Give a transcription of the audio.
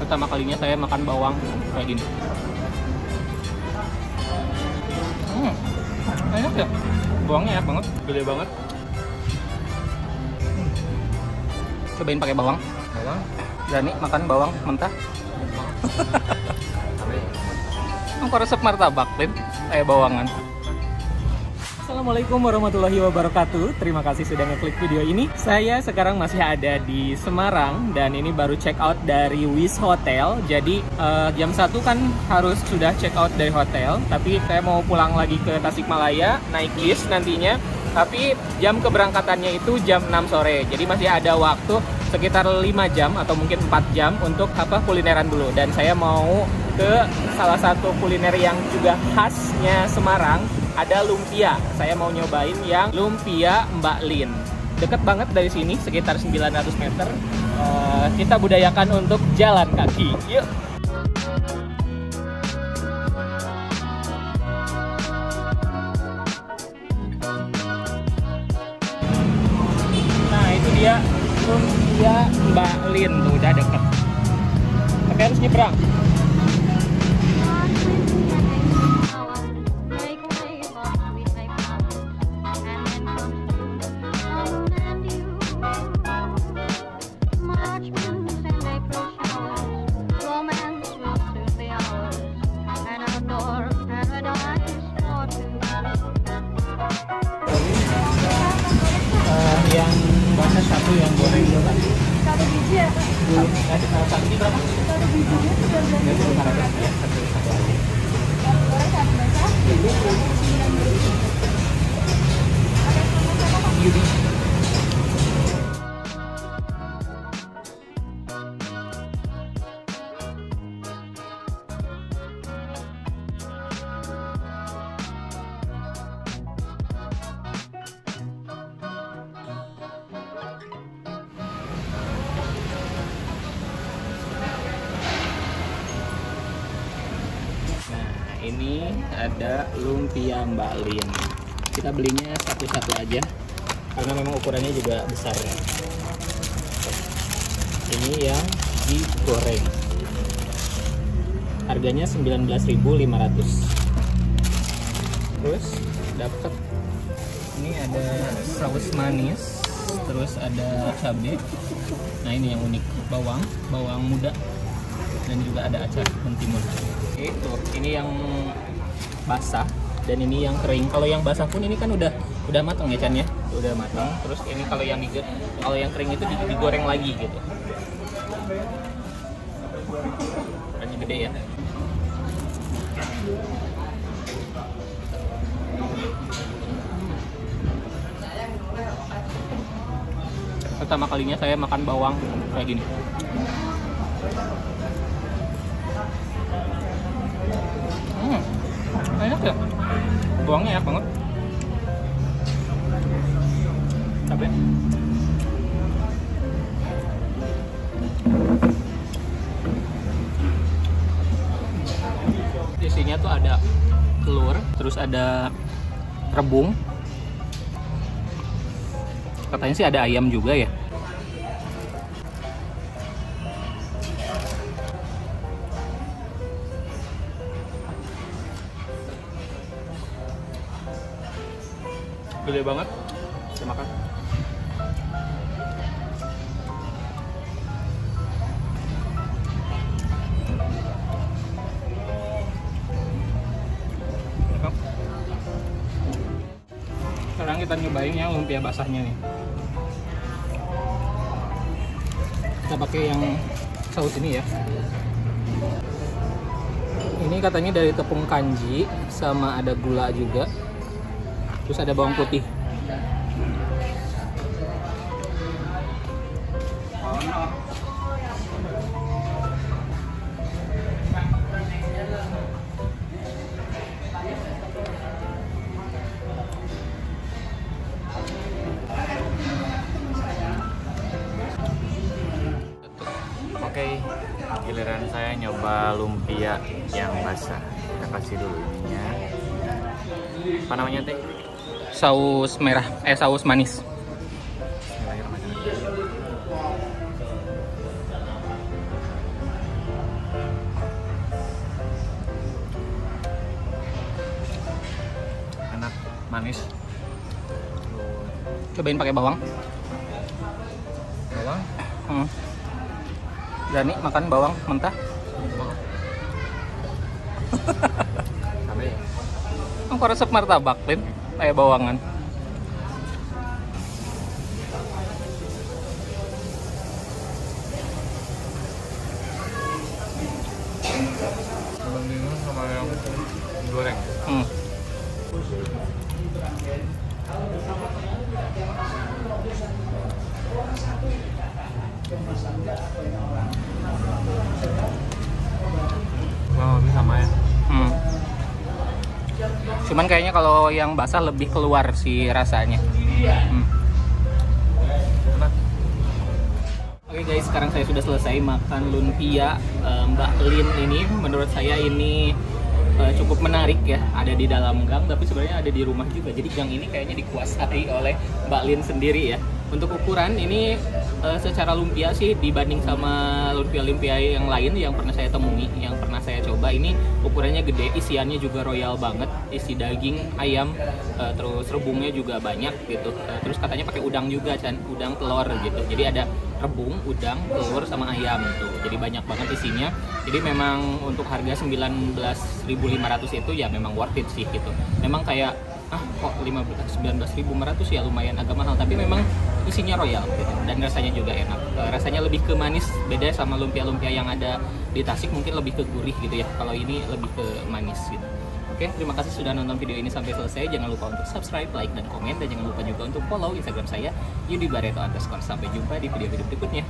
Pertama kalinya saya makan bawang kayak gini. Enak ya, bawangnya enak banget, gede banget. Cobain pakai bawang. Berani makan bawang mentah. Kok resep martabak, Lin? Kayak bawangan. Assalamualaikum warahmatullahi wabarakatuh. Terima kasih sudah ngeklik video ini. Saya sekarang masih ada di Semarang dan ini baru check out dari Wis Hotel. Jadi jam 1 kan harus sudah check out dari hotel. Tapi saya mau pulang lagi ke Tasikmalaya, naik bis nantinya. Tapi jam keberangkatannya itu jam 6 sore. Jadi masih ada waktu sekitar 5 jam atau mungkin 4 jam untuk kulineran dulu. Dan saya mau ke salah satu kuliner yang juga khasnya Semarang. Ada lumpia. Saya mau nyobain yang lumpia Mbak Lin. Deket banget dari sini, sekitar 900 meter. Kita budayakan untuk jalan kaki. Yuk! Nah, itu dia lumpia Mbak Lin. Tuh, udah deket. Tapi harus nyebrang. Yang basah satu, yang goreng berapa? 1 biji ya, Kak? Satu ini berapa? 1 bijinya 19.000. Ya, satu aja. Kalau goreng sama basah, 9.000. Yudi. Ini ada lumpia Mbak Lin. Kita belinya satu-satu aja karena memang ukurannya juga besar ya. Ini yang digoreng. Harganya 19.500. Terus dapat ini ada saus manis, terus ada cabai. Nah, ini yang unik, bawang muda, dan juga ada acar mentimun. Itu, ini yang basah dan ini yang kering. Kalau yang basah pun ini kan udah matang ya, Chan ya, udah matang. Terus ini kalau yang kering itu digoreng lagi gitu. Ukurannya gede ya. Pertama kalinya saya makan bawang kayak gini. Enak ya, bawangnya enak banget. Tapi isinya tuh ada telur, terus ada rebung. Katanya sih ada ayam juga ya. Gede banget. Kita makan. Sekarang kita nyobain yang lumpia basahnya nih. Kita pakai yang saus ini ya. Ini katanya dari tepung kanji, sama ada gula juga. Terus ada bawang putih. Oke, giliran saya nyoba lumpia yang basah. Kita kasih dulu ininya. Apa namanya, Teh? Saus merah, saus manis. Bismillahirrahmanirrahim. manis. Cobain pakai bawang. Bawang? Berani makan bawang mentah? Sampai ya? Kok resep martabak, Lin? Kayak bawangan. Dibandingin sama yang goreng. Kurang lebih sama ya. Cuman kayaknya kalau yang basah lebih keluar sih rasanya. Oke guys, sekarang saya sudah selesai makan lumpia Mbak Lin ini. Menurut saya ini cukup menarik ya, ada di dalam gang tapi sebenarnya ada di rumah juga. Jadi gang ini kayaknya dikuasai oleh Mbak Lin sendiri ya. Untuk ukuran ini secara lumpia sih dibanding sama lumpia-lumpia yang lain yang pernah saya temui, yang pernah saya coba, ini ukurannya gede, isiannya juga royal banget, isi daging, ayam, terus rebungnya juga banyak gitu. Terus katanya pakai udang juga, udang telur gitu. Jadi ada rebung, udang, telur sama ayam tuh. Jadi banyak banget isinya. Jadi memang untuk harga 19.500 itu ya memang worth it sih gitu. Memang kayak kok 19.500 ya lumayan agak mahal, tapi memang isinya royal gitu. Dan rasanya juga enak. Rasanya lebih ke manis, beda sama lumpia-lumpia yang ada di Tasik, mungkin lebih ke gurih gitu ya. Kalau ini lebih ke manis gitu. Oke, terima kasih sudah nonton video ini sampai selesai. Jangan lupa untuk subscribe, like, dan komen. Dan jangan lupa juga untuk follow Instagram saya, Yudi Barreto_. Sampai jumpa di video-video berikutnya.